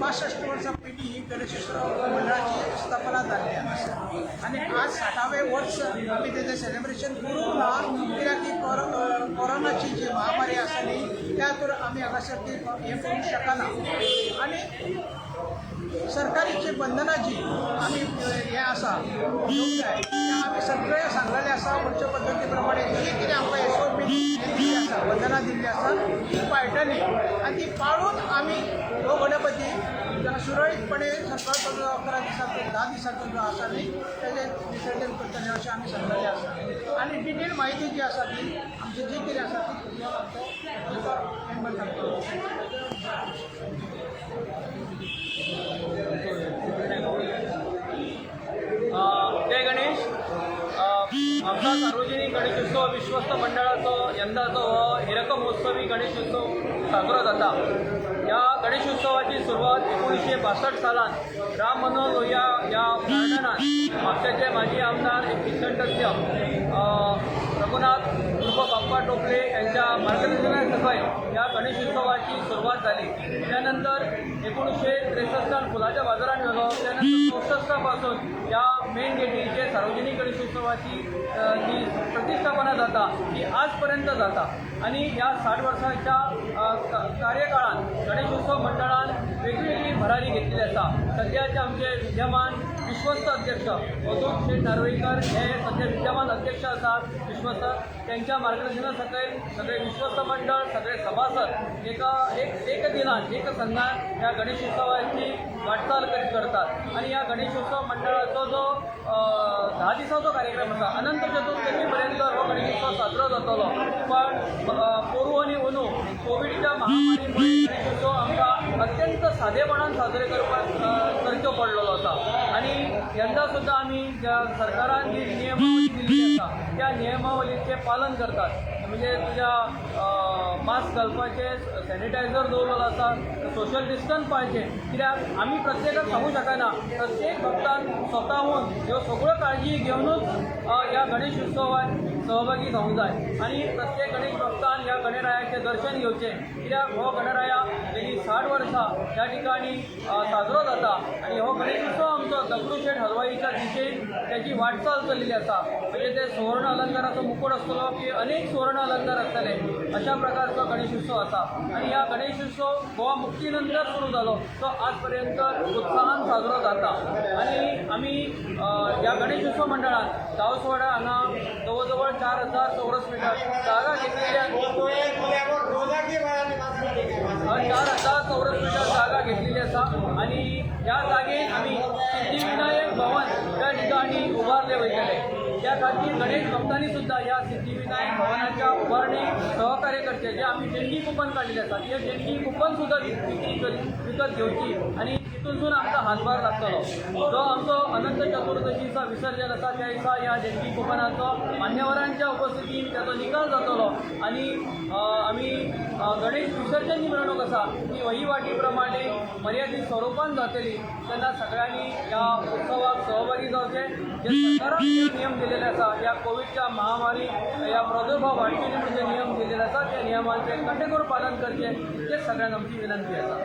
65 वर्षांपैकी गणेशोत्सव मंडळाची स्थापना झाली आहे आणि आज 60वे वर्ष आम्ही त्याचे सेलिब्रेशन करून ना कित्याक ती कोरोनाची जी महामारी आसली त्यातून आम्ही हांगासर ती हे करूंक शकना आणि सरकारी जी बंधनां जी आम्ही हे आसा घेवंक जाय त्या आमी सगळे सांगलेले आसा वरच्या पद्दती प्रमाणे जी कितें आमकां SOP दिल्ली आसा बंधनां दिल्ली आसा ती पाळटली आनी ती पाळून आमी हो गणपती सुरळीतपणे सरकार 11 दिसांचो 10 दिसांचो जो आसा न्ही तेजें विसर्जन करतले अशें आमी सांगलेलें आसा आनी डिटेल म्हायती जी आसा ती आमची जी कितें आसा ती आमचो मेंबर सांगतलो. जय गणेश. आमचा सार्वजनिक गणेशोत्सव विश्वस्त मंडळाचो यंदाचो हो हिरक महोत्सवी गणेशोत्सव साजरो जाता. या गणेशोत्सवाची सुरवात 1962 सालांत राम मनोहर लोहिया या गार्डनात म्हापशेचे माजी आमदार किशनटस्य रघुनाथ उर्फ बाप्पा टोपले यांच्या मार्गदर्शनासकयल या गणेशोत्सवाची सुरुवात झाली. त्यानंतर 1963 फुलाच्या बाजारात गेलो. त्यानंतर 64 पासून या मेन गेटीचे सार्वजनिक गणेशोत्सवाची जी प्रतिष्ठापना जाता ती आजपर्यंत जाता आणि या 60 वर्षाच्या कार्यकाळात गणेशोत्सव मंडळान वेगवेगळी भरारी घेतलेली आसा. सध्याचे आमचे विद्यमान विश्वस्त अध्यक्ष अतुल शेठ नार्वेकर हे सध्या विद्यमान अध्यक्ष असतात विश्वस्त. त्यांच्या मार्गदर्शना सकयल सगळे विश्वस्त मंडळ सगळे सभासद एक दिनात एक संघात या गणेशोत्सवाची वाटचाल करतात आणि या गणेशोत्सव मंडळाचो जो 10 दिसांचो कार्यक्रम आसा अनंत चतुर्थी पर्यंत हो गणेशोत्सव साजरो जातलो. पण पोरू आणि अंदू कोविडच्या महामारीमुळे गणेशोत्सव आमकां अत्यंत सादेपणान साजरे करचो पडलेलो आसा आणि यंदा सुद्धा आम्ही ज्या सरकारान जी नियमावली दिल्ली आसा त्या नियमावलीचे पालन करतात. म्हणजे तुझ्या मास्क घालपाचे, सॅनिटायझर दवरलेलो आसा, सोशल डिस्टन्स पाळचे. कित्याक आमी प्रत्येकाक सांगू शकना प्रत्येक भक्तान स्वताहून ह्यो सगळ्यो काळजी घेवनूच ह्या गणेश उत्सवात सहभागी जावंक जाय आणि प्रत्येक गणेश भक्तान ह्या गणरायाचे दर्शन घेवचें. कित्याक हो गणराया गेली 60 वर्सां ह्या ठिकाणी साजरो जाता आणि हो गणेश उत्सव आमचो दगडूशेठ हलवाईच्या दिशेन त्याची वाटचाल चलिल्ली आसा. म्हणजे ते सुवर्ण अलंकाराचो मुकुट आसतलो की अनेक सुवर्ण अलंकार आसतले अशा प्रकारचो गणेश उत्सव आसा आणि ह्या गणेश उत्सव गोवा मुक्तीनंतर सुरू जालो तो आज पर्यंत उत्साहान साजरो जाता. आणि आमी ह्या गणेश उत्सव मंडळान गांवसवाडा हांगा जवळ 4000 चौरस मीटर जागा घेतलेली 4000 चौरस मीटर जागा घेतलेली आसा आणि ह्या जागेत आमी सिद्धिविनायक भवन त्या ठिकाणी उभारले वयतले. त्या खातीर गणेश भक्तांनी सुद्धा या सिद्धिविनायक भवनाच्या उभारणीक सहकार्य करचे. जे आम्ही देणगी कुपन काढलेले असतात ते देणगी कुपन सुद्धा विकत घेवची आणि तितूनसून आमचा हातभार लागतलो. जो आमचो अनंत चतुर्दशीचा विसर्जन आसा त्या दिसा ह्या देणगी कुपनाचो मान्यवरांच्या उपस्थितीत त्याचो निकाल जातलो आणि आम्ही गणेश विसर्जन जी मिरवणूक आसा ती वहिवाटी प्रमाणे मर्यादित स्वरूपान जातली. तेन्ना सगळ्यांनी या उत्सवाक सहभागी जावचे. जे सरकारान नियम दिलेले आसा या कोविडच्या महामारी या प्रादुर्भाव वाडचे म्हणजे नियम दिलेले आसा त्या नियमांचे काटेकोर पालन करचे हे सगळ्यांक आमची विनंती आसा.